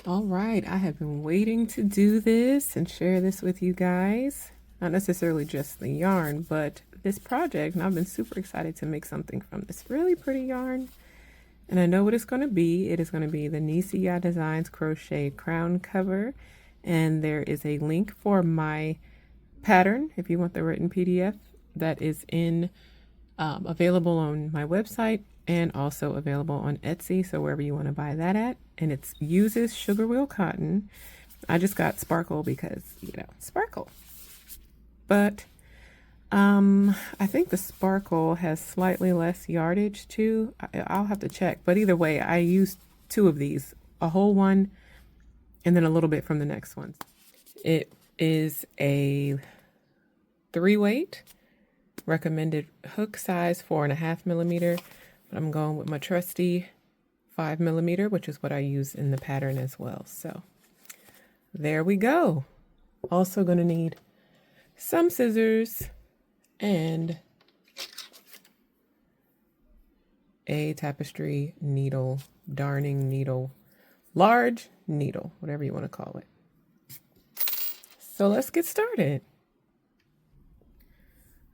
All right, I have been waiting to do this and share this with you guys. Not necessarily just the yarn, but this project, and I've been super excited to make something from this really pretty yarn. And I know what it's going to be. It is going to be the NissiYah Designs Crocheted Crown cover. And there is a link for my pattern, if you want the written PDF, that is available on my website and also available on Etsy, so wherever you want to buy that at. And it uses sugar wheel cotton. I just got sparkle because, sparkle. But I think the sparkle has slightly less yardage too. I'll have to check. But either way, I used two of these, a whole one and then a little bit from the next one. It is a 3-weight, recommended hook size 4.5 millimeter. But I'm going with my trusty 5 millimeter, which is what I use in the pattern as well. So there we go. Also going to need some scissors and a tapestry needle, darning needle, large needle, whatever you want to call it. So let's get started.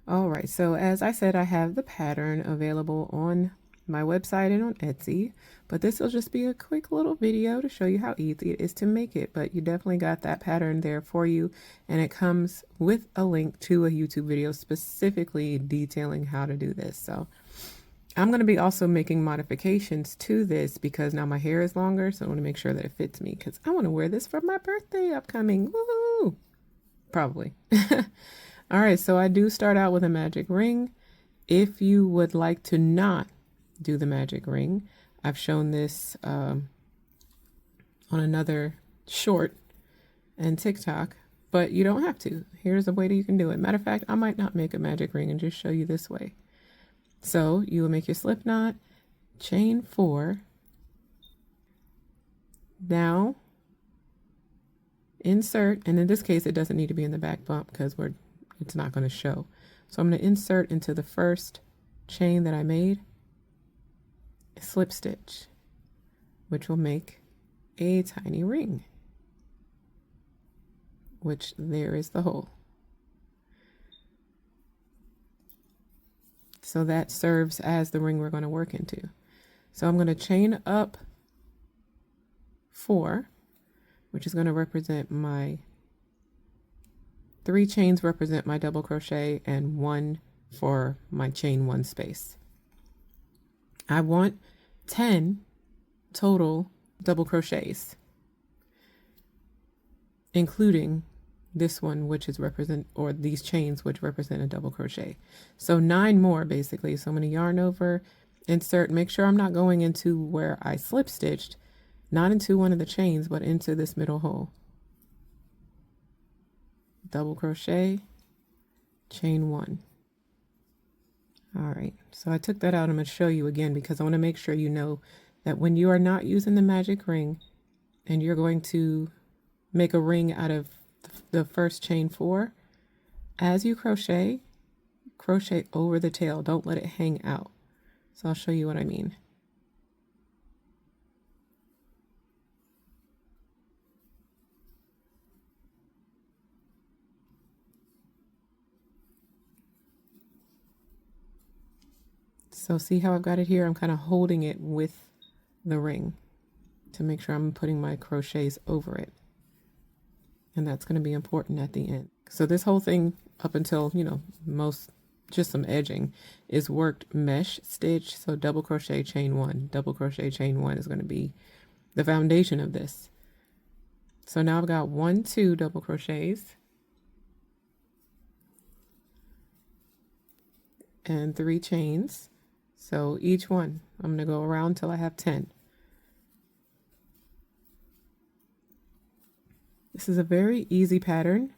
All right, so as I said, I have the pattern available on my website and on Etsy, but this will just be a quick little video to show you how easy it is to make it. But you definitely got that pattern there for you, and it comes with a link to a YouTube video specifically detailing how to do this. So I'm going to be also making modifications to this because now my hair is longer, so I want to make sure that it fits me because I want to wear this for my birthday upcoming. Woohoo! Probably. All right, so I do start out with a magic ring. If you would like to not do the magic ring, I've shown this on another short and TikTok, but you don't have to. Here's a way that you can do it. Matter of fact, I might not make a magic ring and just show you this way. So you will make your slip knot, chain 4. Now insert, and in this case it doesn't need to be in the back bump because it's not going to show. So I'm going to insert into the first chain that I made a slip stitch, which will make a tiny ring, which there is the hole. So that serves as the ring we're going to work into. So I'm going to chain up 4, which is going to represent my 3 chains represent my double crochet and 1 for my chain 1 space. I want 10 total double crochets, including this one, which is or these chains, which represent a double crochet. So 9 more basically. So I'm going to yarn over, insert, make sure I'm not going into where I slip stitched, not into one of the chains, but into this middle hole. Double crochet, chain 1. All right, so I took that out. I'm going to show you again because I want to make sure you know that when you are not using the magic ring and you're going to make a ring out of the first chain 4, as you crochet over the tail. Don't let it hang out. So I'll show you what I mean. So see how I've got it here? I'm kind of holding it with the ring to make sure I'm putting my crochets over it. And that's going to be important at the end. So this whole thing up until, just some edging is worked mesh stitch. So double crochet, chain 1, double crochet, chain 1 is going to be the foundation of this. So now I've got 1, 2 double crochets and 3 chains. So each one, I'm going to go around till I have 10. This is a very easy pattern,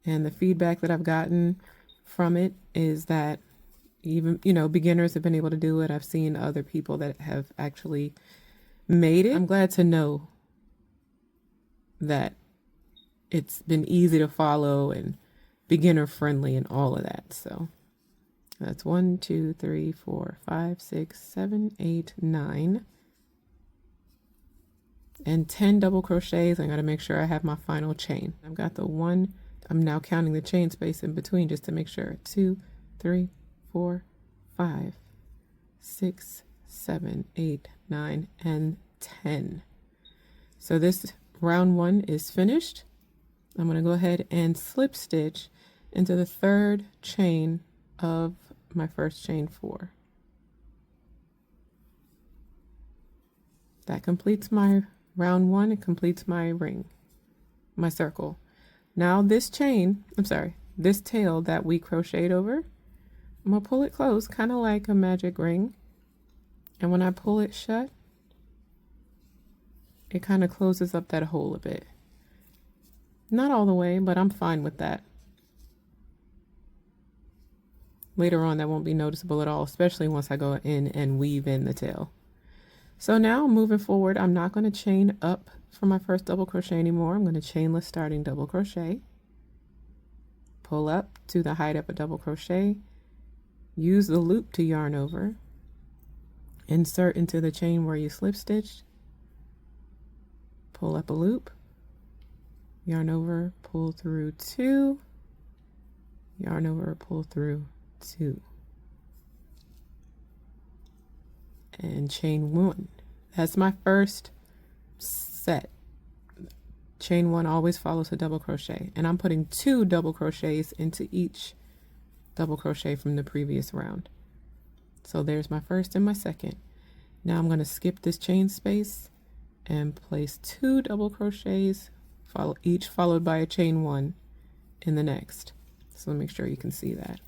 and the feedback that I've gotten from it is that even, beginners have been able to do it. I've seen other people that have actually made it. I'm glad to know that it's been easy to follow and beginner friendly and all of that. So that's 1, 2, 3, 4, 5, 6, 7, 8, 9. and 10 double crochets. I got to make sure I have my final chain. I've got the one, I'm now counting the chain space in between just to make sure. 2, 3, 4, 5, 6, 7, 8, 9, and 10. So this round 1 is finished. I'm going to go ahead and slip stitch into the third chain of my first chain 4. That completes my round 1. It completes my ring, my circle. Now this chain, this tail that we crocheted over, I'm going to pull it closed, kind of like a magic ring. And when I pull it shut, it kind of closes up that hole a bit. Not all the way, but I'm fine with that. Later on, that won't be noticeable at all, especially once I go in and weave in the tail. So now moving forward, I'm not going to chain up for my first double crochet anymore. I'm going to chainless starting double crochet, pull up to the height of a double crochet, use the loop to yarn over, insert into the chain where you slip stitched, pull up a loop, yarn over, pull through 2, yarn over, pull through 2, and chain 1. That's my first set. Chain 1 always follows a double crochet, and I'm putting 2 double crochets into each double crochet from the previous round. So there's my first and my second. Now I'm going to skip this chain space and place 2 double crochets, each followed by a chain 1 in the next. So make sure you can see that,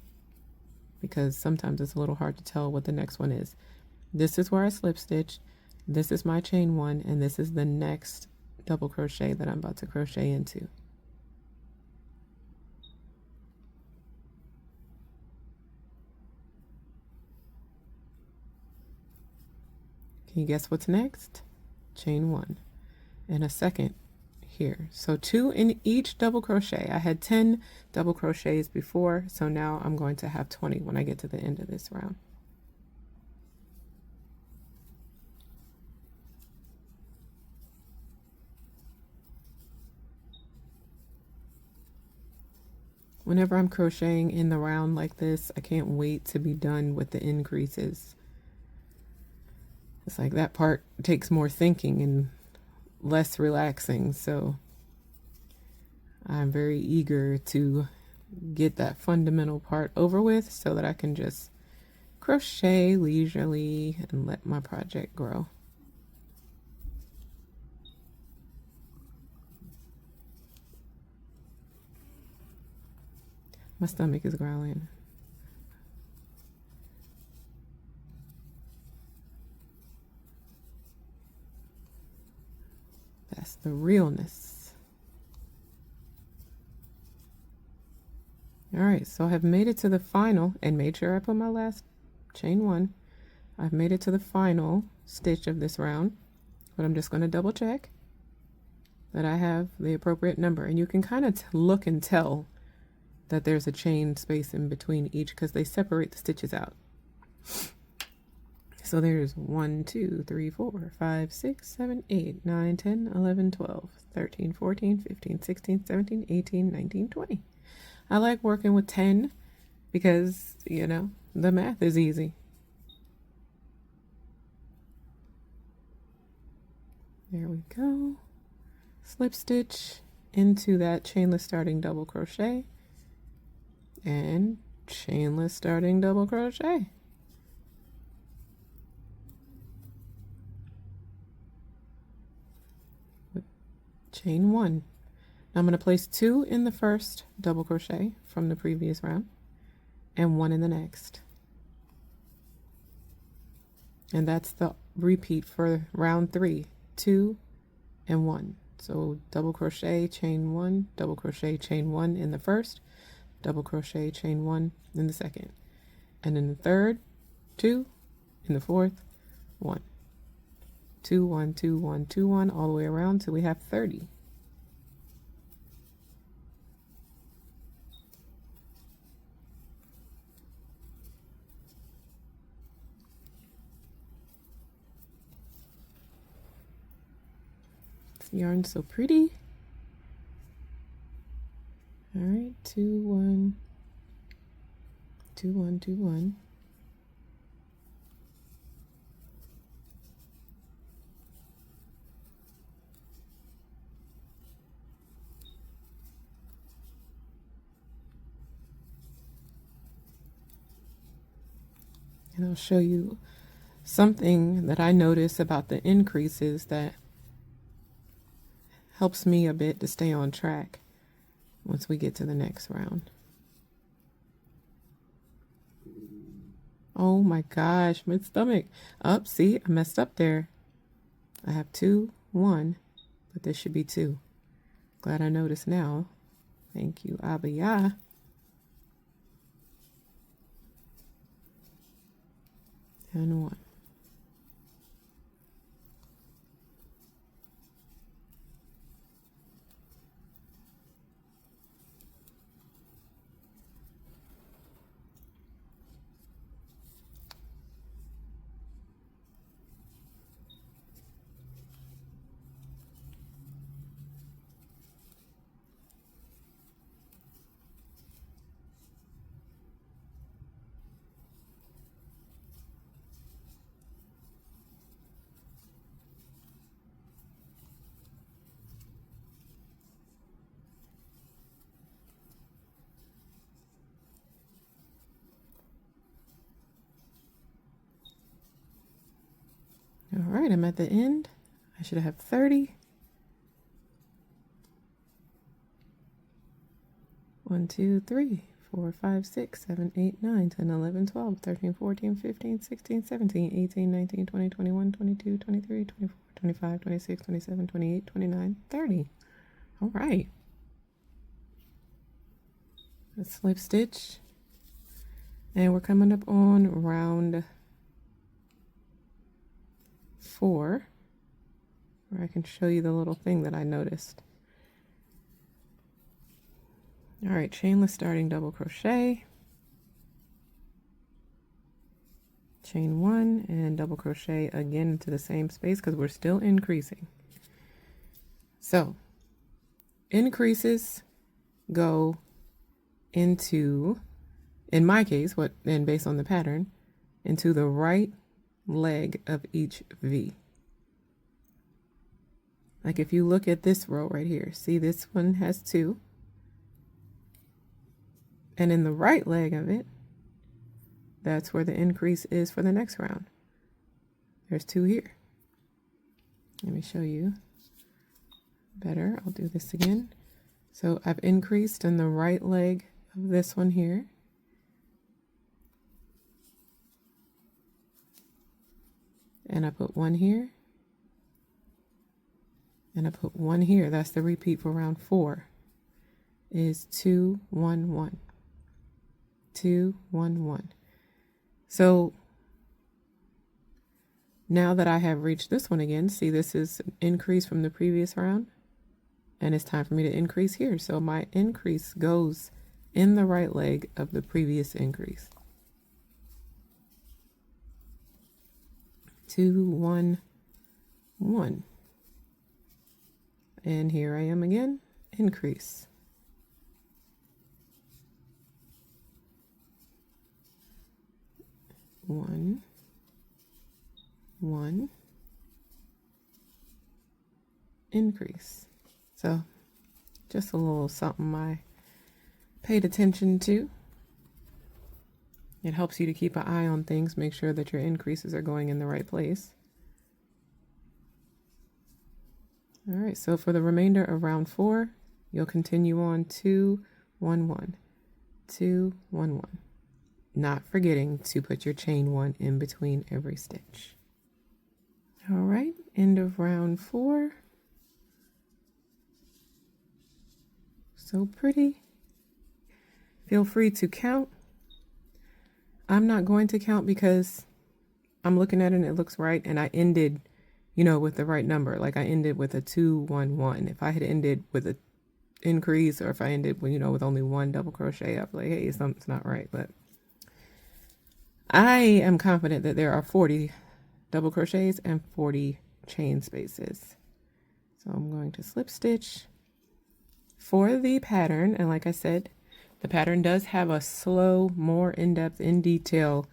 because sometimes it's a little hard to tell what the next one is. This is where I slip stitch, this is my chain 1, and this is the next double crochet that I'm about to crochet into. Can you guess what's next? Chain 1 and a second here. So 2 in each double crochet. I had 10 double crochets before, so now I'm going to have 20 when I get to the end of this round. Whenever I'm crocheting in the round like this, I can't wait to be done with the increases. It's like that part takes more thinking and less relaxing, so I'm very eager to get that fundamental part over with so that I can just crochet leisurely and let my project grow. My stomach is growling. That's the realness. All right, so I've made it to the final and made sure I put my last chain 1. I've made it to the final stitch of this round, but I'm just going to double check that I have the appropriate number. And you can kind of look and tell that there's a chain space in between each because they separate the stitches out. So there's 1, 2, 3, 4, 5, 6, 7, 8, 9, 10, 11, 12, 13, 14, 15, 16, 17, 18, 19, 20. I like working with 10 because, you know, the math is easy. There we go. Slip stitch into that chainless starting double crochet and chainless starting double crochet. Chain 1. Now I'm going to place 2 in the first double crochet from the previous round and 1 in the next. And that's the repeat for round 3, 2 and 1. So double crochet, chain 1, double crochet, chain 1 in the first, double crochet, chain 1 in the second, and in the third, 2, in the fourth, 1. 2, 1, 2, 1, 2, 1, all the way around till we have 30. Yarn's so pretty. All right, 2, 1, 2, 1, 2, 1. And I'll show you something that I notice about the increases that helps me a bit to stay on track once we get to the next round. Oh my gosh, my stomach. Up, see, I messed up there. I have 2, 1, but this should be 2. Glad I noticed now. Thank you, Abaya. And 1. All right, I'm at the end. I should have 30. 1, 2, 3, 4, 5, 6, 7, 8, 9, 10, 11, 12, 13, 14, 15, 16, 17, 18, 19, 20, 21, 22, 23, 24, 25, 26, 27, 28, 29, 30. All right. Let's slip stitch. And we're coming up on round 4, where I can show you the little thing that I noticed. All right, chainless starting double crochet, chain 1 and double crochet again into the same space because we're still increasing. So increases go into, in my case, and based on the pattern, into the right leg of each V. Like if you look at this row right here, see this one has 2. And in the right leg of it, that's where the increase is for the next round. There's 2 here. Let me show you better. I'll do this again. So I've increased in the right leg of this one here. And I put 1 here. And I put 1 here. That's the repeat for round 4. Is 2, 1, 1. 2, 1, 1. So now that I have reached this one again, see this is an increase from the previous round, and it's time for me to increase here. So my increase goes in the right leg of the previous increase. 2, 1, 1. And here I am again, increase. 1, 1, increase. So just a little something I paid attention to. It helps you to keep an eye on things, make sure that your increases are going in the right place. All right, so for the remainder of round 4, you'll continue on 2, 1, 1, 2, 1, 1. Not forgetting to put your chain 1 in between every stitch. All right, end of round 4. So pretty. Feel free to count. I'm not going to count because I'm looking at it and it looks right, and I ended, with the right number. Like I ended with a 2, 1, 1. If I had ended with a increase, or if I ended with, with only 1 double crochet, I'd be like, hey, something's not right. But I am confident that there are 40 double crochets and 40 chain spaces. So I'm going to slip stitch for the pattern. And like I said, the pattern does have a slow, more in-depth, in detail,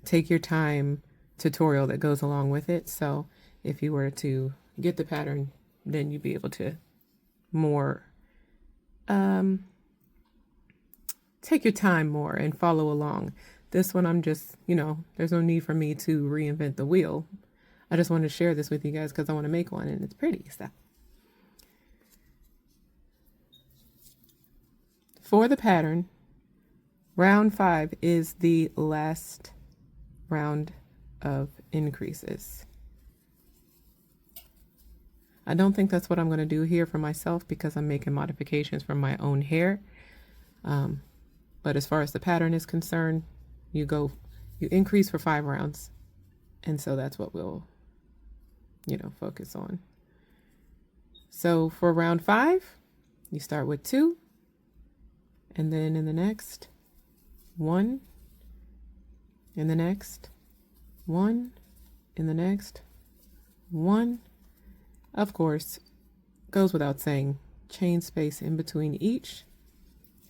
take your time tutorial that goes along with it. So if you were to get the pattern, then you'd be able to more take your time more and follow along. This one, I'm just, you know, there's no need for me to reinvent the wheel. I just want to share this with you guys because I want to make one and it's pretty. So for the pattern, round 5 is the last round of increases. I don't think that's what I'm going to do here for myself because I'm making modifications from my own hair. But as far as the pattern is concerned, you increase for 5 rounds. And so that's what we'll, you know, focus on. So for round 5, you start with 2, and then in the next 1, in the next 1, in the next 1. Of course, goes without saying, chain space in between each.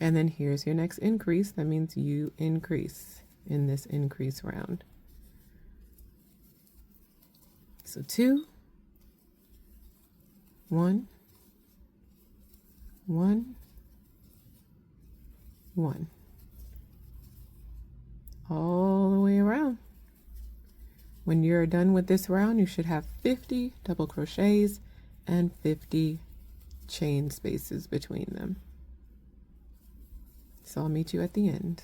And then here's your next increase. That means you increase in this increase round. So 2, 1, 1, 1. All the way around. When you're done with this round, you should have 50 double crochets and 50 chain spaces between them. So I'll meet you at the end.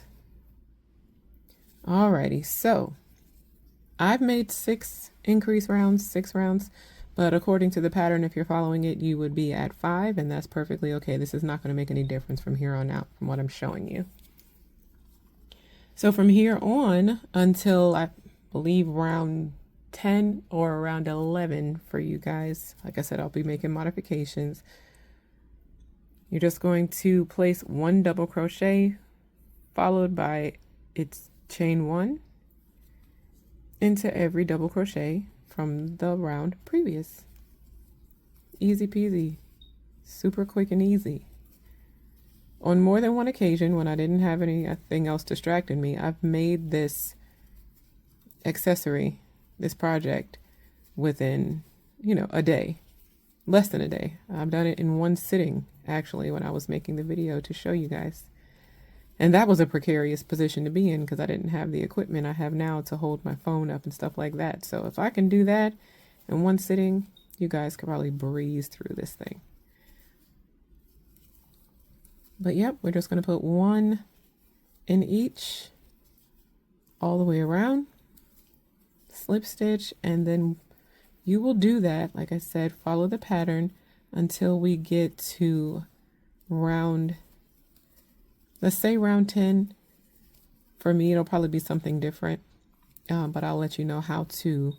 Alrighty, so I've made 6 increase rounds, 6 rounds, but according to the pattern, if you're following it, you would be at 5, and that's perfectly okay. This is not going to make any difference from here on out from what I'm showing you. So from here on until I believe round 10 or around 11 for you guys, like I said, I'll be making modifications. You're just going to place 1 double crochet followed by its chain 1 into every double crochet from the round previous. Easy peasy, super quick and easy. On more than one occasion, when I didn't have anything else distracting me, I've made this accessory, this project, within, you know, a day, less than a day. I've done it in one sitting, actually, when I was making the video to show you guys. And that was a precarious position to be in because I didn't have the equipment I have now to hold my phone up and stuff like that. So if I can do that in one sitting, you guys could probably breeze through this thing. But yep, we're just going to put 1 in each all the way around, slip stitch, and then you will do that, like I said, follow the pattern until we get to round, let's say round 10. For me, it'll probably be something different, but I'll let you know how to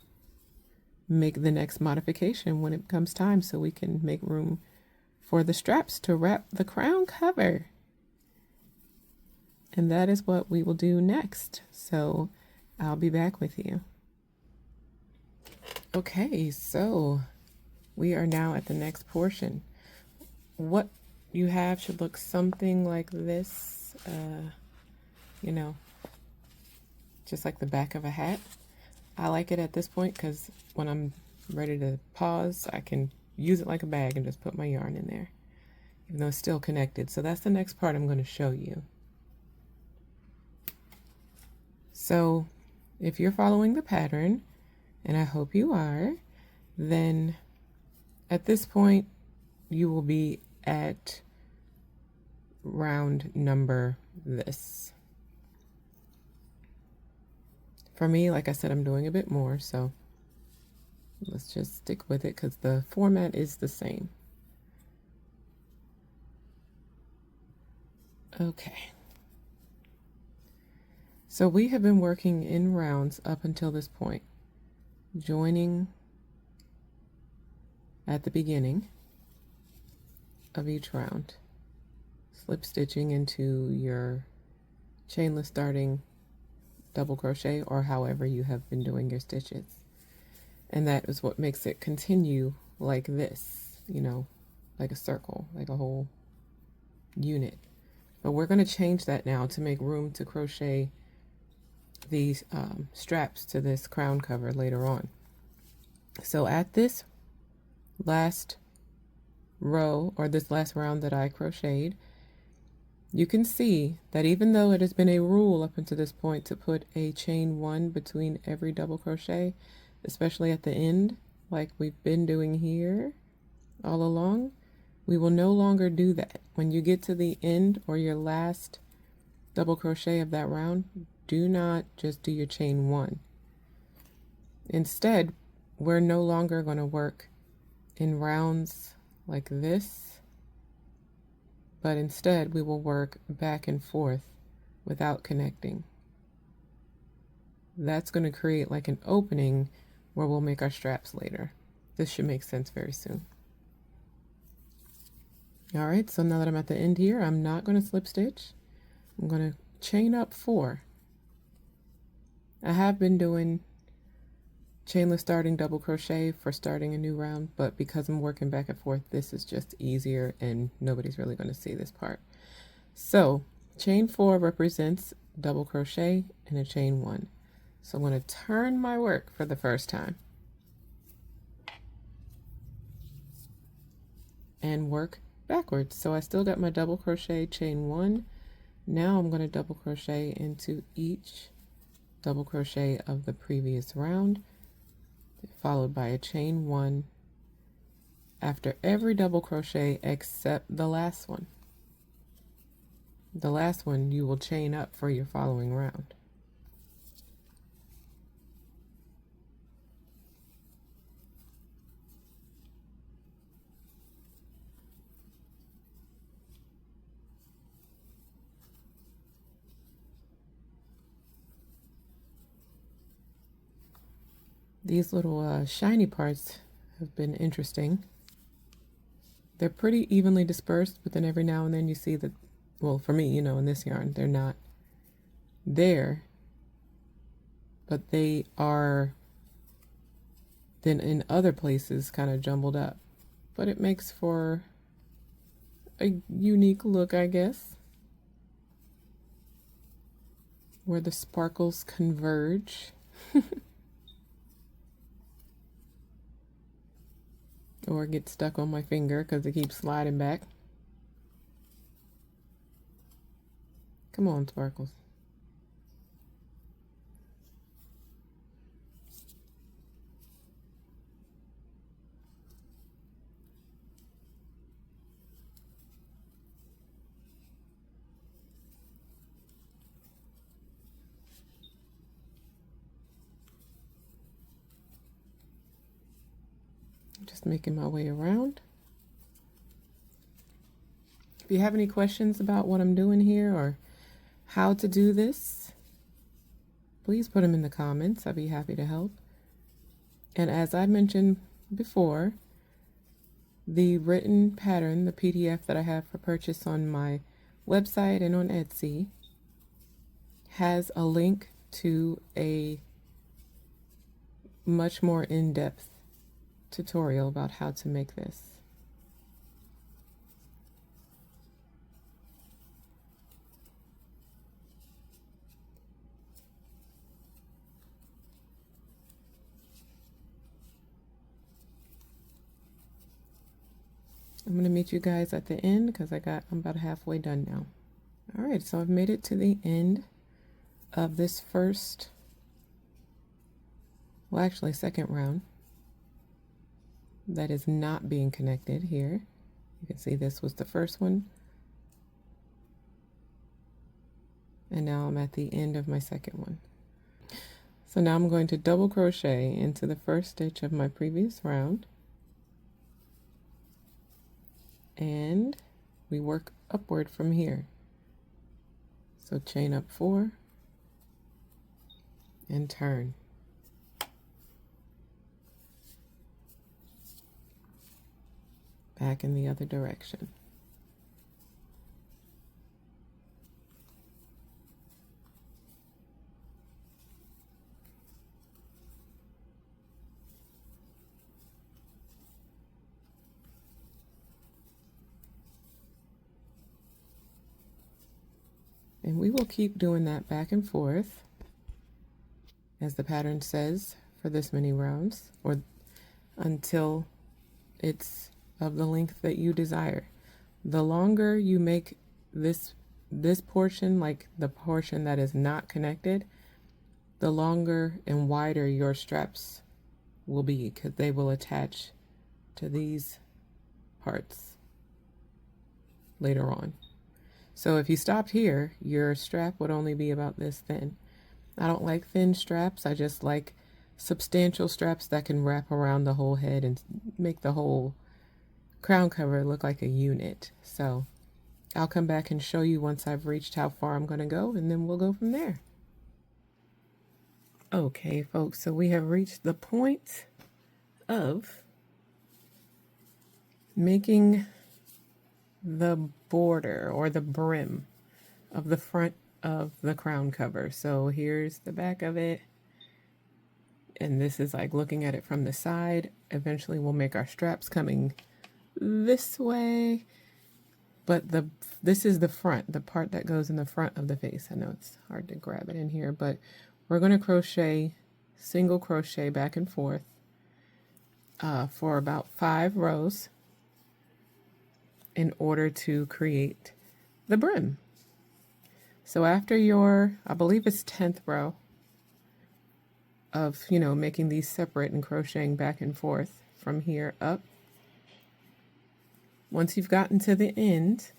make the next modification when it comes time so we can make room for the straps to wrap the crown cover. And that is what we will do next. So I'll be back with you. Okay, so we are now at the next portion. What you have should look something like this, you know, just like the back of a hat. I like it at this point because when I'm ready to pause, I can use it like a bag and just put my yarn in there, even though it's still connected. So that's the next part I'm going to show you. So if you're following the pattern, and I hope you are, then at this point you will be at round number this. For me, like I said, I'm doing a bit more, so let's just stick with it because the format is the same. Okay. So we have been working in rounds up until this point, joining at the beginning of each round, slip stitching into your chainless darting double crochet or however you have been doing your stitches. And that is what makes it continue like this. you know, like a circle, like a whole unit. But we're going to change that now to make room to crochet these straps to this crown cover later on. So at this last row, or this last round that I crocheted, you can see that even though it has been a rule up until this point to put a chain 1 between every double crochet, especially at the end, like we've been doing here all along, we will no longer do that. When you get to the end or your last double crochet of that round, do not just do your chain 1. Instead, we're no longer going to work in rounds like this, but instead we will work back and forth without connecting. That's going to create like an opening where we'll make our straps later. This should make sense very soon. All right, so now that I'm at the end here, I'm not going to slip stitch. I'm going to chain up 4. I have been doing chainless starting double crochet for starting a new round, but because I'm working back and forth, this is just easier and nobody's really going to see this part. So chain 4 represents double crochet and a chain 1. So I'm going to turn my work for the first time and work backwards. So I still got my double crochet, chain 1. Now I'm going to double crochet into each double crochet of the previous round, followed by a chain 1 after every double crochet except the last one. The last one you will chain up for your following round. These little shiny parts have been interesting. They're pretty evenly dispersed, but then every now and then you see that, well, for me, you know, in this yarn, they're not there, but they are then in other places kind of jumbled up. But it makes for a unique look, I guess, where the sparkles converge. Or get stuck on my finger because it keeps sliding back. Come on, sparkles. Just making my way around. If you have any questions about what I'm doing here or how to do this, please put them in the comments. I'd be happy to help. And as I mentioned before, the written pattern, the PDF that I have for purchase on my website and on Etsy, has a link to a much more in-depth tutorial about how to make this. I'm going to meet you guys at the end because I'm about halfway done now. All right, so I've made it to the end of this first, well, actually second round that is not being connected here. You can see this was the first one. And now I'm at the end of my second one. So now I'm going to double crochet into the first stitch of my previous round. And we work upward from here. So chain up 4 and turn. Back in the other direction. And we will keep doing that back and forth, as the pattern says, for this many rounds, or until it's of the length that you desire. The longer you make this portion, like the portion that is not connected, the longer and wider your straps will be, because they will attach to these parts later on. So if you stopped here, your strap would only be about this thin. I don't like thin straps. I just like substantial straps that can wrap around the whole head and make the whole crown cover look like a unit. So I'll come back and show you once I've reached how far I'm going to go, and then we'll go from there. Okay, folks, so we have reached the point of making the border or the brim of the front of the crown cover. So here's the back of it, and this is like looking at it from the side. Eventually we'll make our straps coming this way, but this is the front, the part that goes in the front of the face. I know it's hard to grab it in here, but we're going to crochet, single crochet back and forth for about 5 rows in order to create the brim. So after your, I believe it's 10th row of, making these separate and crocheting back and forth from here up, once you've gotten to the end,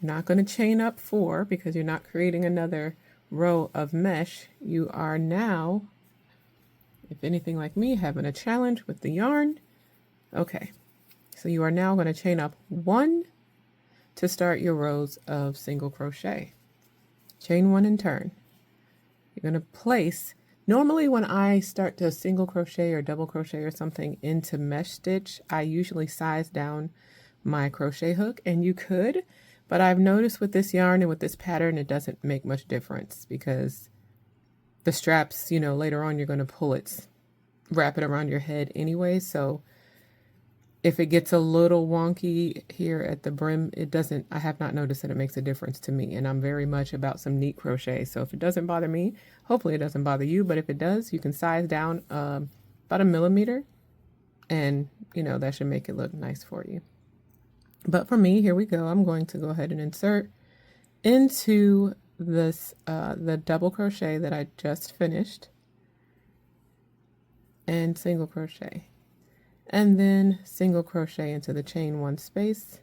you're not going to chain up 4 because you're not creating another row of mesh. You are now, if anything like me, having a challenge with the yarn. Okay, so you are now going to chain up 1 to start your rows of single crochet. Chain 1 and turn. You're going to place, normally when I start to single crochet or double crochet or something into mesh stitch, I usually size down my crochet hook, and you could, but I've noticed with this yarn and with this pattern, it doesn't make much difference because the straps, later on you're going to pull it, wrap it around your head anyway. So if it gets a little wonky here at the brim, I have not noticed that it makes a difference to me. And I'm very much about some neat crochet. So if it doesn't bother me, hopefully it doesn't bother you. But if it does, you can size down about 1 millimeter, and that should make it look nice for you. But for me, here we go. I'm going to go ahead and insert into this the double crochet that I just finished, and single crochet, and then single crochet into the chain 1 space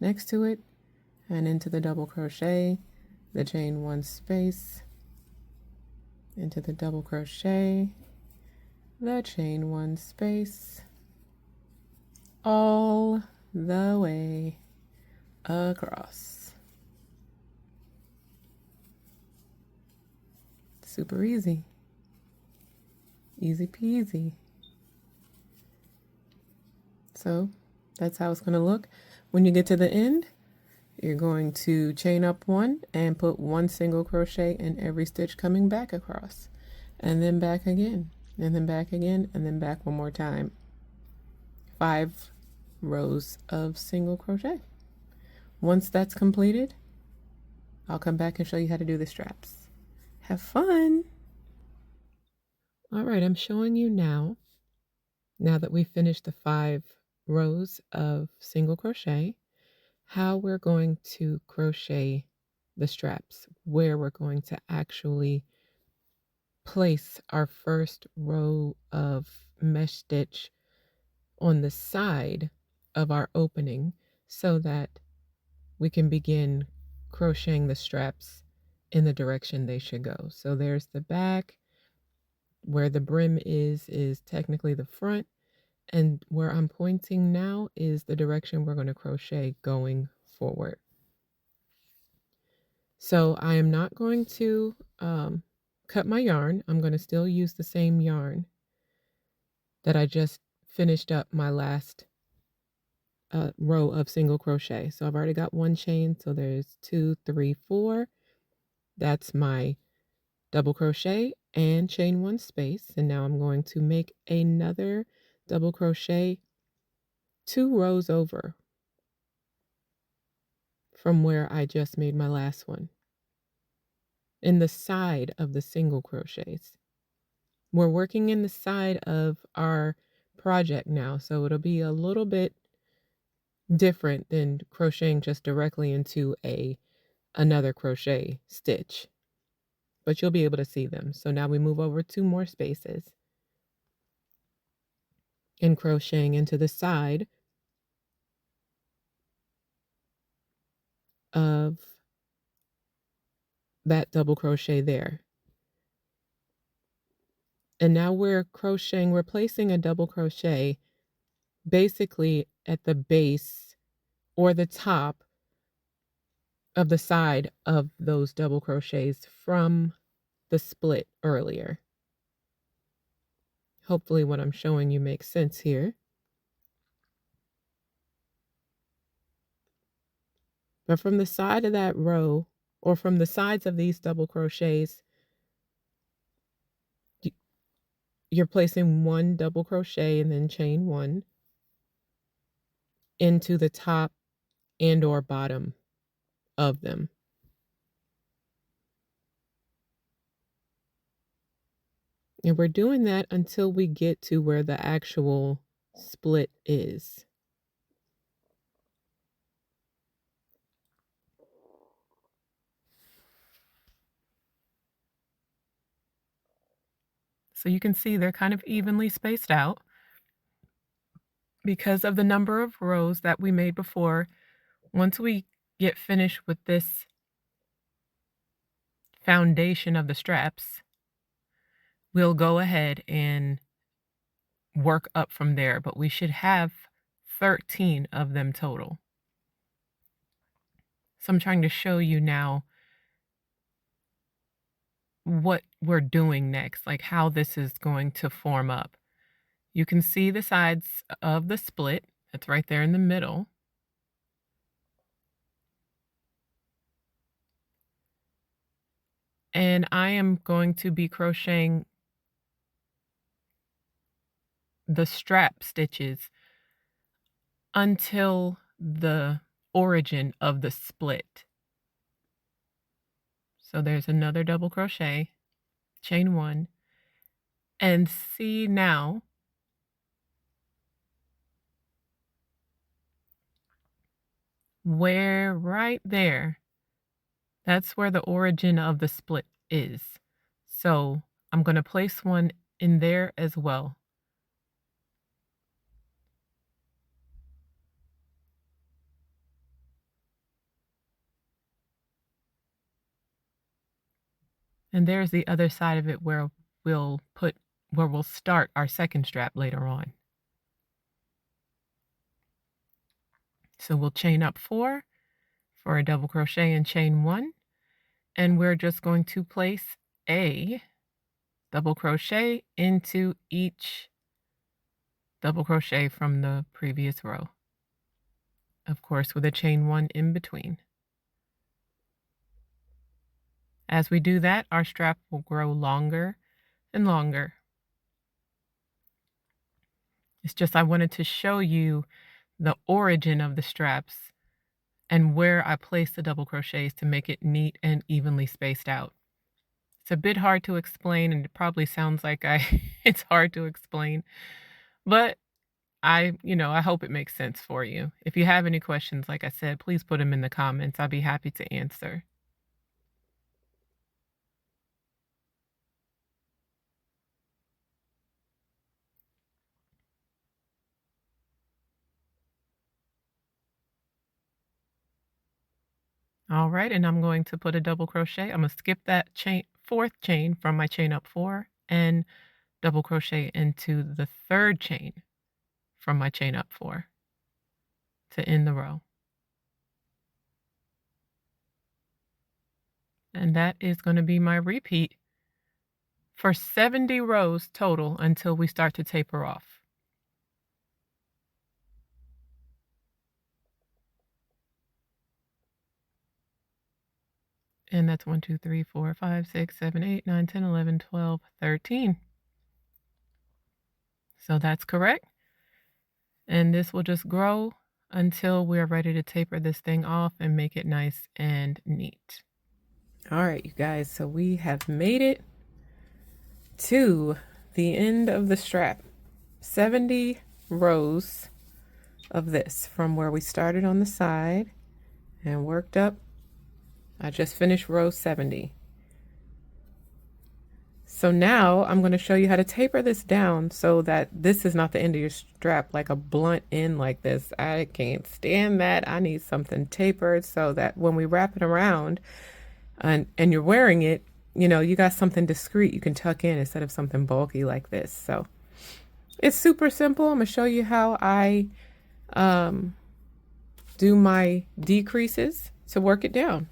next to it, and into the double crochet, the chain 1 space, into the double crochet, the chain 1 space, all the way across. Super easy. Easy peasy. So that's how it's going to look. When you get to the end, you're going to chain up 1 and put 1 single crochet in every stitch coming back across, and then back again, and then back again, and then back 1 more time. 5 rows of single crochet. Once that's completed, I'll come back and show you how to do the straps. Have fun! All right, I'm showing you now that we've finished the 5 rows of single crochet, how we're going to crochet the straps, where we're going to actually place our first row of mesh stitch on the side of our opening so that we can begin crocheting the straps in the direction they should go. So there's the back, where the brim is technically the front, and where I'm pointing now is the direction we're going to crochet going forward. So I am not going to cut my yarn. I'm going to still use the same yarn that I just finished up my last row of single crochet. So I've already got 1 chain, so there's 2, 3, 4. That's my double crochet and chain 1 space, and now I'm going to make another double crochet 2 rows over from where I just made my last one, in the side of the single crochets. We're working in the side of our project now, so it'll be a little bit different than crocheting just directly into another crochet stitch, but you'll be able to see them. So now we move over 2 more spaces and crocheting into the side of that double crochet there. And now we're crocheting, we're placing a double crochet basically at the base or the top of the side of those double crochets from the split earlier. Hopefully what I'm showing you makes sense here. But from the side of that row, or from the sides of these double crochets, you're placing 1 double crochet and then chain 1 into the top and or bottom of them. And we're doing that until we get to where the actual split is. So you can see they're kind of evenly spaced out because of the number of rows that we made before. Once we get finished with this foundation of the straps, we'll go ahead and work up from there, but we should have 13 of them total. So I'm trying to show you now what we're doing next, like how this is going to form up. You can see the sides of the split. That's right there in the middle. And I am going to be crocheting the strap stitches until the origin of the split. So there's another double crochet, chain 1, and see now where right there, that's where the origin of the split is. So I'm going to place one in there as well. And there's the other side of it where we'll start our second strap later on. So we'll chain up 4 for a double crochet and chain 1, and we're just going to place a double crochet into each double crochet from the previous row, of course with a chain 1 in between. As we do that, our strap will grow longer and longer. It's just I wanted to show you the origin of the straps and where I place the double crochets to make it neat and evenly spaced out. It's a bit hard to explain, and it probably sounds like it's hard to explain, but I hope it makes sense for you. If you have any questions, like I said, please put them in the comments. I'll be happy to answer. All right, and I'm going to put a double crochet. I'm going to skip that 4th chain from my chain up 4 and double crochet into the 3rd chain from my chain up 4 to end the row. And that is going to be my repeat for 70 rows total until we start to taper off. And that's 1, 2, 3, 4, 5, 6, 7, 8, 9, 10, 11, 12, 13. So that's correct. And this will just grow until we're ready to taper this thing off and make it nice and neat. All right, you guys, so we have made it to the end of the strap. 70 rows of this from where we started on the side and worked up. I just finished row 70. So now I'm going to show you how to taper this down so that this is not the end of your strap, like a blunt end like this. I can't stand that. I need something tapered so that when we wrap it around and you're wearing it, you know, you got something discreet you can tuck in instead of something bulky like this. So it's super simple. I'm going to show you how I do my decreases to work it down.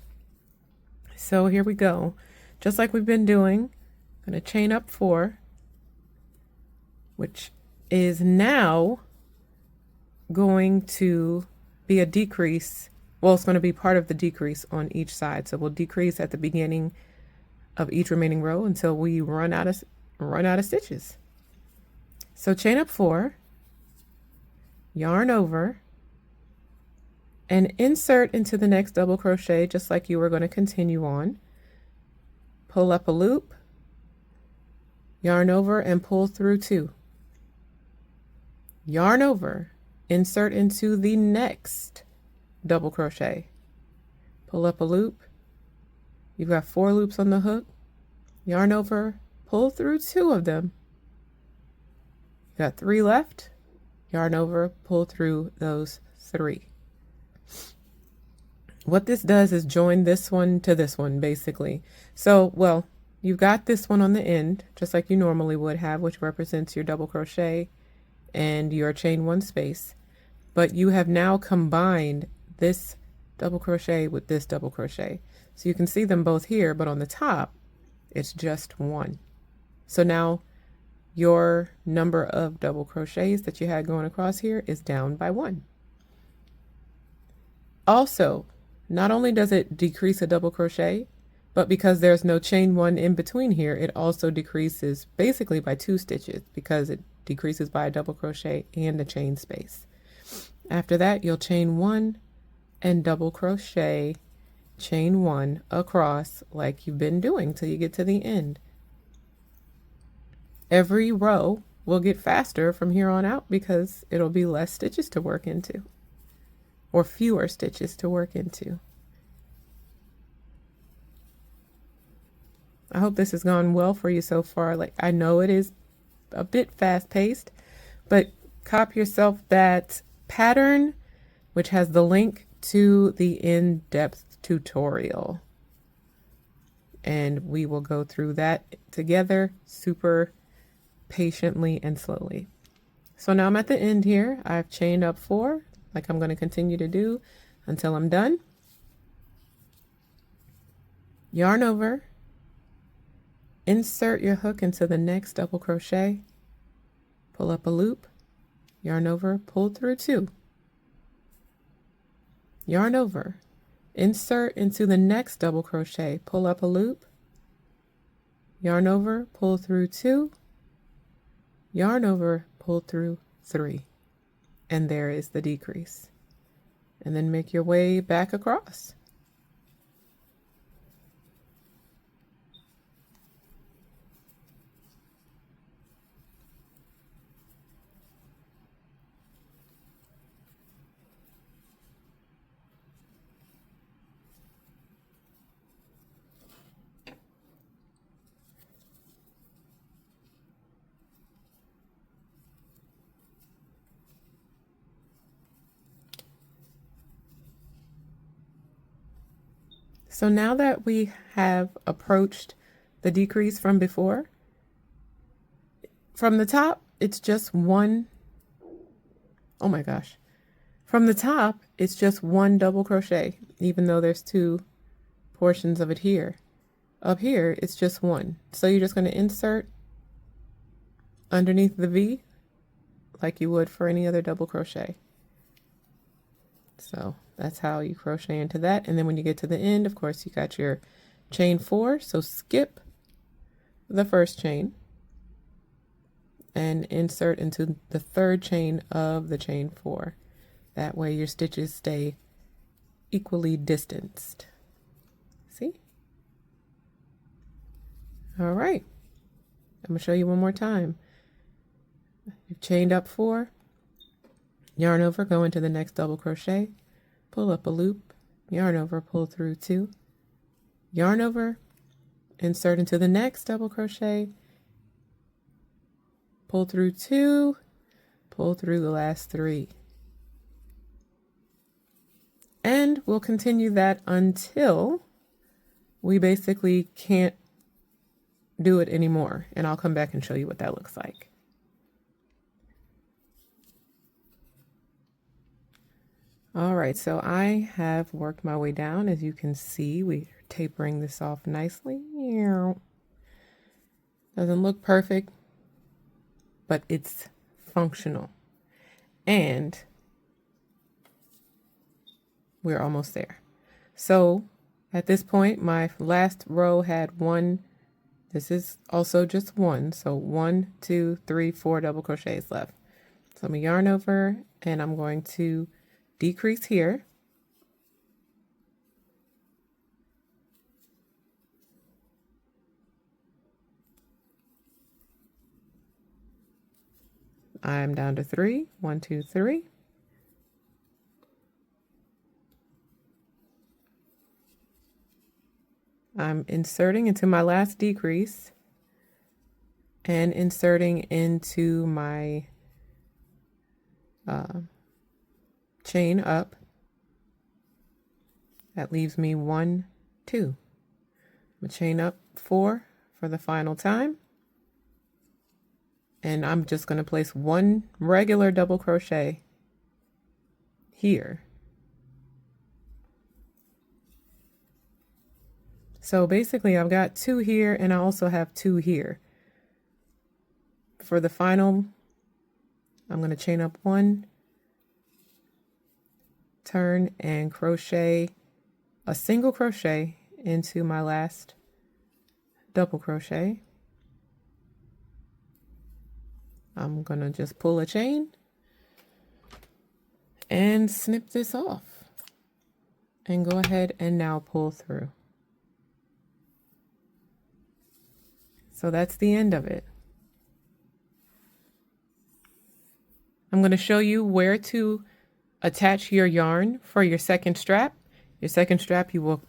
So here we go. Just like we've been doing, I'm going to chain up 4, which is now going to be a decrease. Well, it's going to be part of the decrease on each side. So we'll decrease at the beginning of each remaining row until we run out of stitches. So chain up 4, yarn over, and insert into the next double crochet just like you were going to continue on. Pull up a loop, yarn over, and pull through 2. Yarn over, insert into the next double crochet, pull up a loop. You've got 4 loops on the hook, yarn over, pull through 2 of them. You got 3 left, yarn over, pull through those 3. What this does is join this one to this one, basically. So, well, you've got this one on the end, just like you normally would have, which represents your double crochet and your chain 1 space. But you have now combined this double crochet with this double crochet. So you can see them both here, but on the top, it's just 1. So now your number of double crochets that you had going across here is down by 1. Also, not only does it decrease a double crochet, but because there's no chain 1 in between here, it also decreases basically by 2 stitches because it decreases by a double crochet and a chain space. After that, you'll chain 1 and double crochet, chain 1 across like you've been doing till you get to the end. Every row will get faster from here on out because it'll be less stitches to work into, or fewer stitches to work into. I hope this has gone well for you so far. Like, I know it is a bit fast paced, but cop yourself that pattern, which has the link to the in-depth tutorial. And we will go through that together super patiently and slowly. So now I'm at the end here. I've chained up 4, like I'm going to continue to do until I'm done. Yarn over, insert your hook into the next double crochet, pull up a loop, yarn over, pull through 2. Yarn over, insert into the next double crochet, pull up a loop, yarn over, pull through 2, yarn over, pull through 3. And there is the decrease. And then make your way back across. So now that we have approached the decrease from before, from the top, it's just 1. Oh my gosh. From the top, it's just 1 double crochet, even though there's 2 portions of it here. Up here, it's just 1. So you're just going to insert underneath the V like you would for any other double crochet. So that's how you crochet into that. And then when you get to the end, of course, you got your chain 4. So skip the first chain and insert into the 3rd chain of the chain 4. That way your stitches stay equally distanced. See? All right. I'm going to show you one more time. You've chained up 4, yarn over, go into the next double crochet, pull up a loop, yarn over, pull through 2, yarn over, insert into the next double crochet, pull through 2, pull through the last 3. And we'll continue that until we basically can't do it anymore. And I'll come back and show you what that looks like. All right, so I have worked my way down. As you can see, we're tapering this off nicely. Doesn't look perfect, but it's functional. And we're almost there. So at this point, my last row had 1. This is also just 1. So 1, 2, 3, 4 double crochets left. So I'm gonna yarn over and I'm going to decrease here. I'm down to 3. 1, 2, 3. I'm inserting into my last decrease and inserting into my chain up. That leaves me 1, 2. I'm gonna chain up 4 for the final time. And I'm just going to place 1 regular double crochet here. So basically I've got 2 here and I also have 2 here. For the final, I'm going to chain up 1, turn and crochet a single crochet into my last double crochet. I'm going to just pull a chain and snip this off and go ahead and now pull through. So that's the end of it. I'm going to show you where to attach your yarn for your second strap. Your second strap you will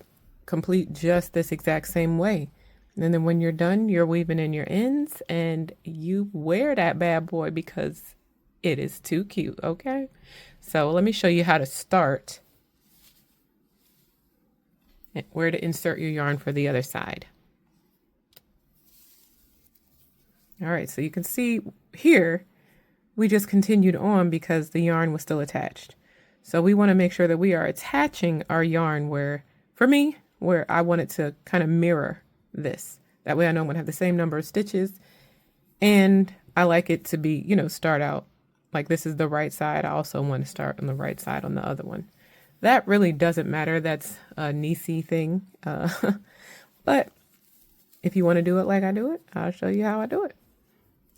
complete just this exact same way. And then when you're done, you're weaving in your ends and you wear that bad boy because it is too cute, okay? So let me show you how to start and where to insert your yarn for the other side. All right, so you can see here, we just continued on because the yarn was still attached. So we want to make sure that we are attaching our yarn where, for me, where I want it to kind of mirror this. That way I know I'm going to have the same number of stitches. And I like it to be, you know, start out like this is the right side. I also want to start on the right side on the other one. That really doesn't matter. That's a Nissi thing. But if you want to do it like I do it, I'll show you how I do it.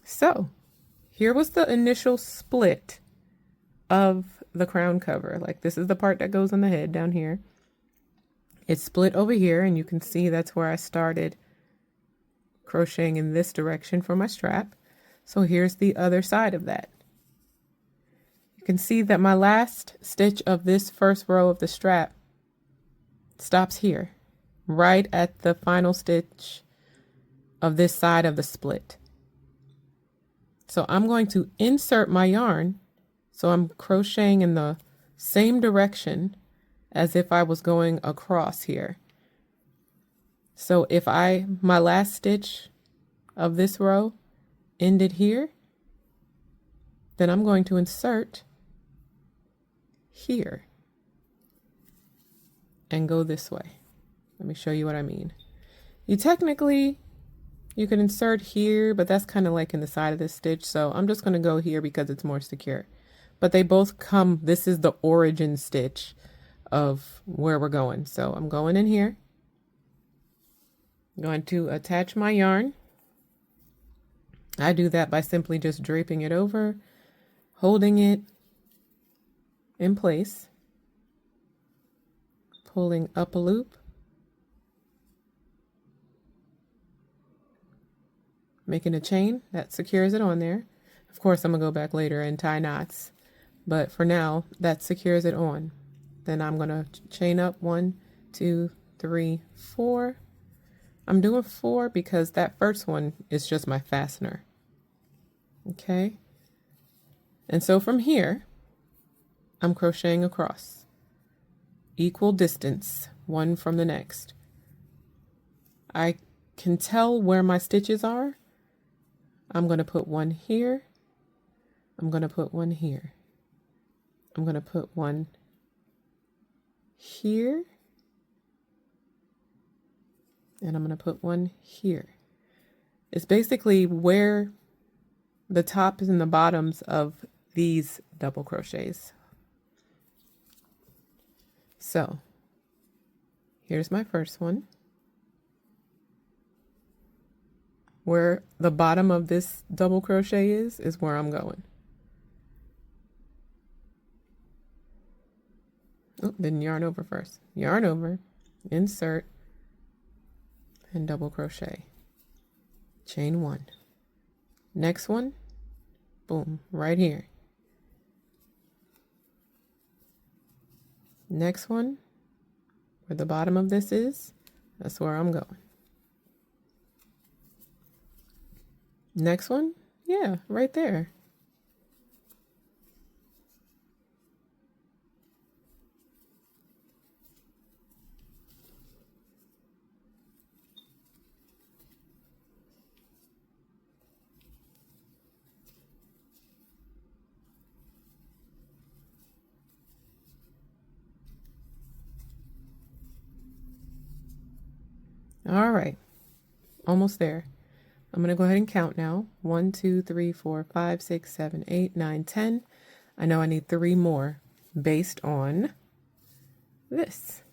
So here was the initial split of the crown cover. Like this is the part that goes on the head down here. It's split over here and you can see that's where I started crocheting in this direction for my strap. So here's the other side of that. You can see that my last stitch of this first row of the strap stops here, right at the final stitch of this side of the split. So I'm going to insert my yarn. So I'm crocheting in the same direction as if I was going across here. So if my last stitch of this row ended here, then I'm going to insert here and go this way. Let me show you what I mean. You could insert here, but that's kind of like in the side of this stitch. So I'm just going to go here because it's more secure. But they both come, this is the origin stitch of where we're going. So I'm going in here. I'm going to attach my yarn. I do that by simply just draping it over, holding it, in place, pulling up a loop, making a chain that secures it on there. Of course, I'm gonna go back later and tie knots, but for now, that secures it on. Then I'm gonna chain up 1, 2, 3, 4. I'm doing 4 because that first one is just my fastener. Okay. And so from here, I'm crocheting across, equal distance, one from the next. I can tell where my stitches are. I'm going to put one here. I'm going to put one here. I'm going to put one here. And I'm going to put one here. It's basically where the tops and the bottoms of these double crochets. So here's my first one. Where the bottom of this double crochet is where I'm going. Oh, then yarn over first. Yarn over, insert, and double crochet. Chain 1. Next one, boom, right here. Next one, where the bottom of this is, that's where I'm going. Next one, yeah, right there. All right, almost there. I'm going to go ahead and count now. 1, 2, 3, 4, 5, 6, 7, 8, 9, 10. I know I need 3 more based on this.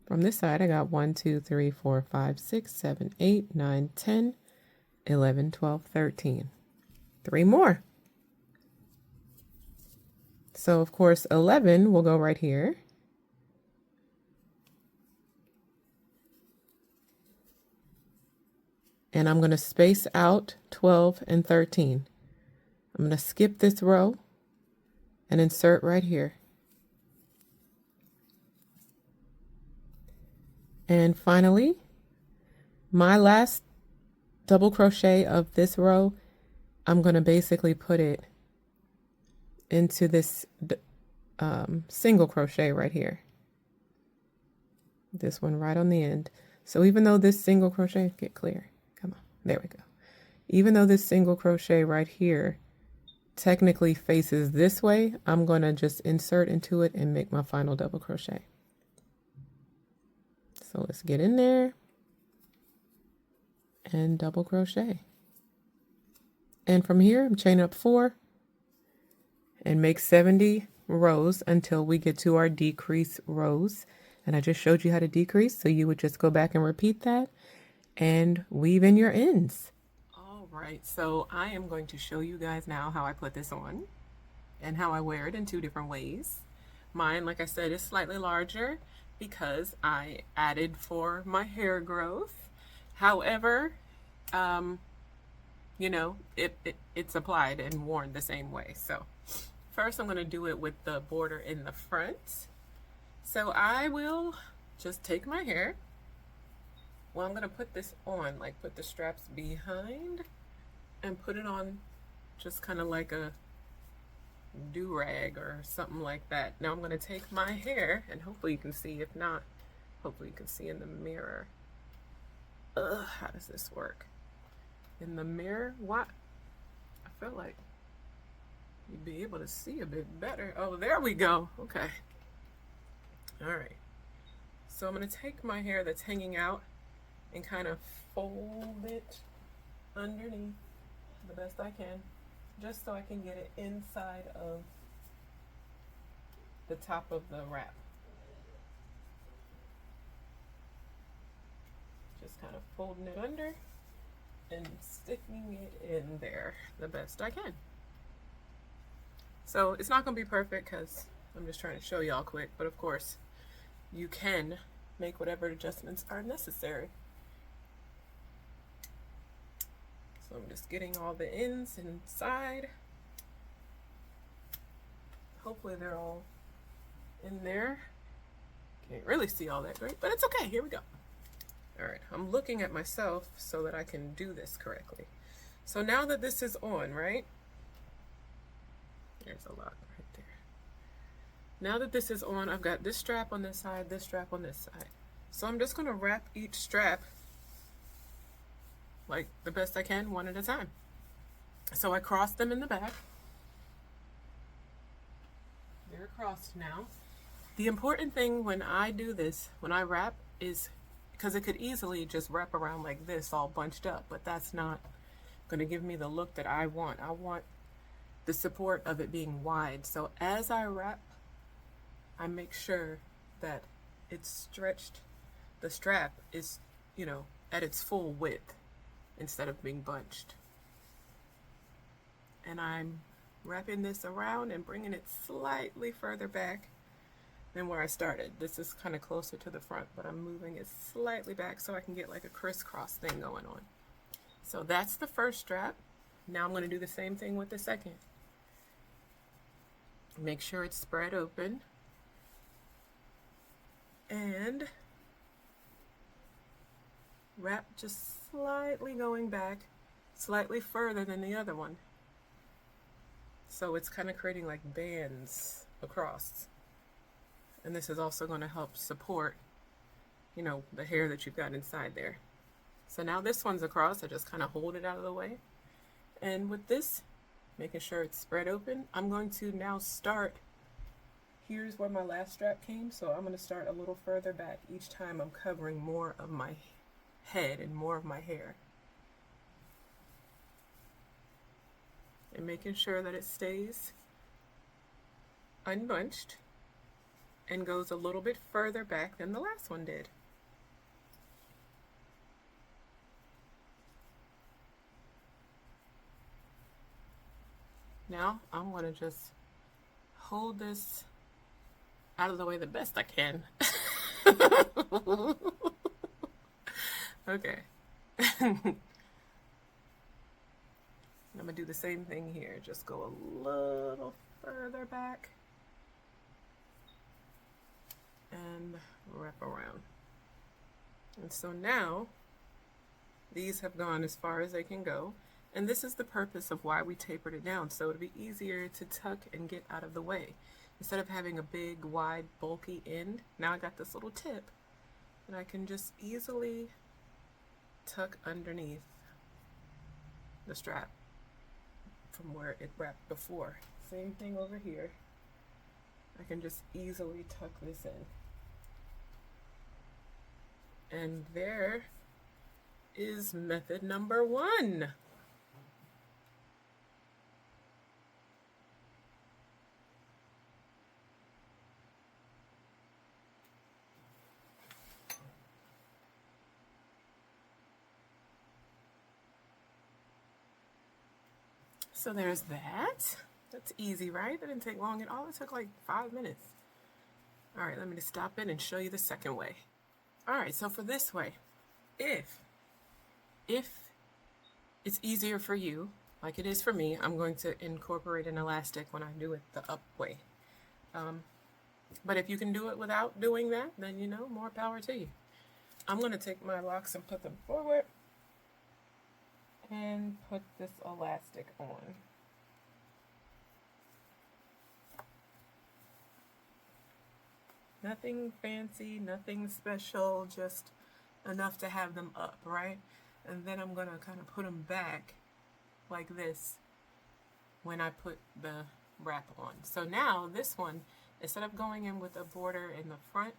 From this side, I got 1, 2, 3, 4, 5, 6, 7, 8, 9, 10, 11, 12, 13. 3 more. So, of course, 11 will go right here. And I'm going to space out 12 and 13. I'm going to skip this row and insert right here. And finally, my last double crochet of this row, I'm going to basically put it into this single crochet right here. This one right on the end. So even though this single crochet, get clear. Come on, there we go. Even though this single crochet right here technically faces this way, I'm going to just insert into it and make my final double crochet. So let's get in there and double crochet. And from here, I'm chaining up 4 and make 70 rows until we get to our decrease rows. And I just showed you how to decrease, so you would just go back and repeat that and weave in your ends. All right, so I am going to show you guys now how I put this on and how I wear it in 2 different ways. Mine, like I said, is slightly larger because I added for my hair growth. However, you know, it's applied and worn the same way. So first I'm going to do it with the border in the front. So I will just take my hair. Well, I'm going to put this on, like put the straps behind and put it on just kind of like a do-rag or something like that. Now I'm going to take my hair and hopefully you can see. If not, hopefully you can see in the mirror. How does this work? In the mirror? What? I feel like you'd be able to see a bit better. Oh, there we go. Okay. All right. So I'm going to take my hair that's hanging out and kind of fold it underneath the best I can, just so I can get it inside of the top of the wrap. Just kind of folding it under and sticking it in there the best I can. So it's not going to be perfect because I'm just trying to show y'all quick, but of course you can make whatever adjustments are necessary. So I'm just getting all the ends inside. Hopefully they're all in there. Can't really see all that great, but it's okay. Here we go. All right, I'm looking at myself so that I can do this correctly. So now that this is on, right? There's a lot right there. Now that this is on, I've got this strap on this side, this strap on this side. So I'm just gonna wrap each strap like the best I can, one at a time. So I crossed them in the back. They're crossed now. The important thing when I do this, when I wrap, is because it could easily just wrap around like this all bunched up, but that's not going to give me the look that I want. I want the support of it being wide. So as I wrap, I make sure that it's stretched, the strap is, you know, at its full width instead of being bunched. And I'm wrapping this around and bringing it slightly further back than where I started. This is kind of closer to the front, but I'm moving it slightly back so I can get like a crisscross thing going on. So that's the first strap. Now I'm going to do the same thing with the second. Make sure it's spread open and wrap just slightly going back, slightly further than the other one. So it's kind of creating like bands across. And this is also going to help support, you know, the hair that you've got inside there. So now this one's across, I just kind of hold it out of the way. And with this, making sure it's spread open, I'm going to now start, here's where my last strap came, so I'm going to start a little further back each time I'm covering more of my head and more of my hair. And making sure that it stays unbunched and goes a little bit further back than the last one did. Now I'm going to just hold this out of the way the best I can. Okay. I'm going to do the same thing here. Just go a little further back and wrap around. And so now these have gone as far as they can go. And this is the purpose of why we tapered it down, so it'll be easier to tuck and get out of the way. Instead of having a big, wide, bulky end, now I got this little tip and I can just easily tuck underneath the strap from where it wrapped before. Same thing over here. I can just easily tuck this in. And there is method number 1. So there's that. That's easy, right? That didn't take long at all. It took like 5 minutes. All right, let me just stop in and show you the second way. All right, so for this way, if it's easier for you, like it is for me, I'm going to incorporate an elastic when I do it the up way. But if you can do it without doing that, then, you know, more power to you. I'm going to take my locks and put them forward and put this elastic on. Nothing fancy, nothing special, just enough to have them up, right? And then I'm going to kind of put them back like this when I put the wrap on. So now this one, instead of going in with a border in the front,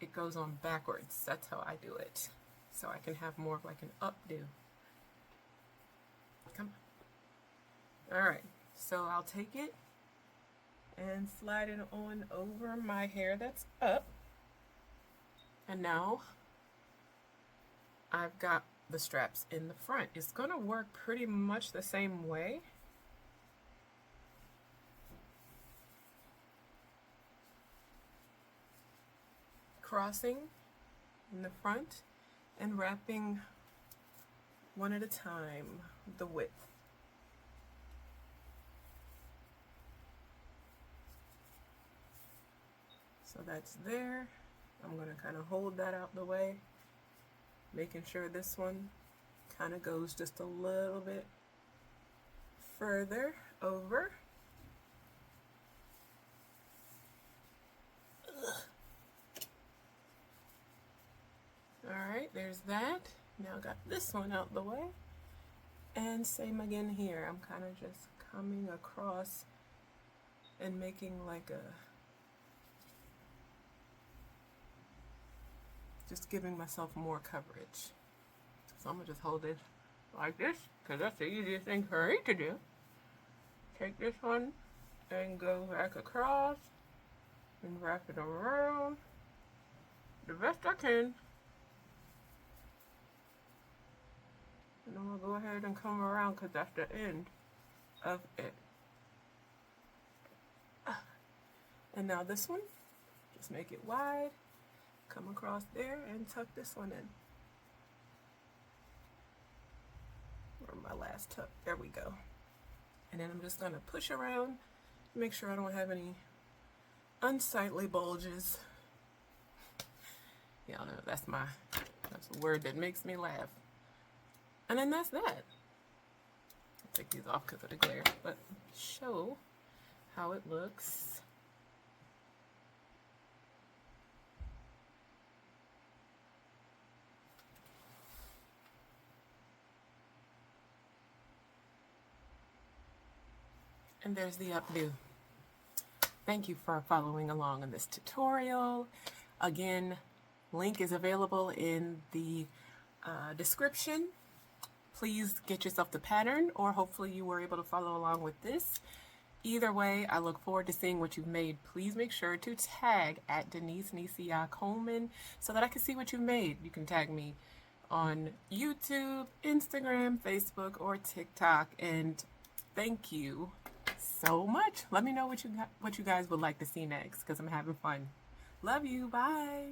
it goes on backwards. That's how I do it. So I can have more of like an updo. Come on. All right, so I'll take it and slide it on over my hair that's up. And now I've got the straps in the front. It's gonna work pretty much the same way. crossing in the front and wrapping one at a time the width. So that's there. I'm going to kind of hold that out the way, making sure this one kind of goes just a little bit further over. Alright, there's that. Now got this one out the way. And same again here. I'm kind of just coming across and making like a, just giving myself more coverage. So I'm going to just hold it like this, because that's the easiest thing for me to do. Take this one and go back across and wrap it around the best I can. And I'm going to go ahead and come around because that's the end of it. And now this one, just make it wide, come across there and tuck this one in. Or my last tuck, there we go. And then I'm just going to push around, make sure I don't have any unsightly bulges. Y'all know that's a word that makes me laugh. And then that's that. I'll take these off because of the glare, but show how it looks. And there's the updo. Thank you for following along in this tutorial. Again, link is available in the description. Please get yourself the pattern, or hopefully you were able to follow along with this. Either way, I look forward to seeing what you've made. Please make sure to tag at NissiYah Coleman so that I can see what you've made. You can tag me on YouTube, Instagram, Facebook, or TikTok. And thank you so much. Let me know what you guys would like to see next, because I'm having fun. Love you. Bye.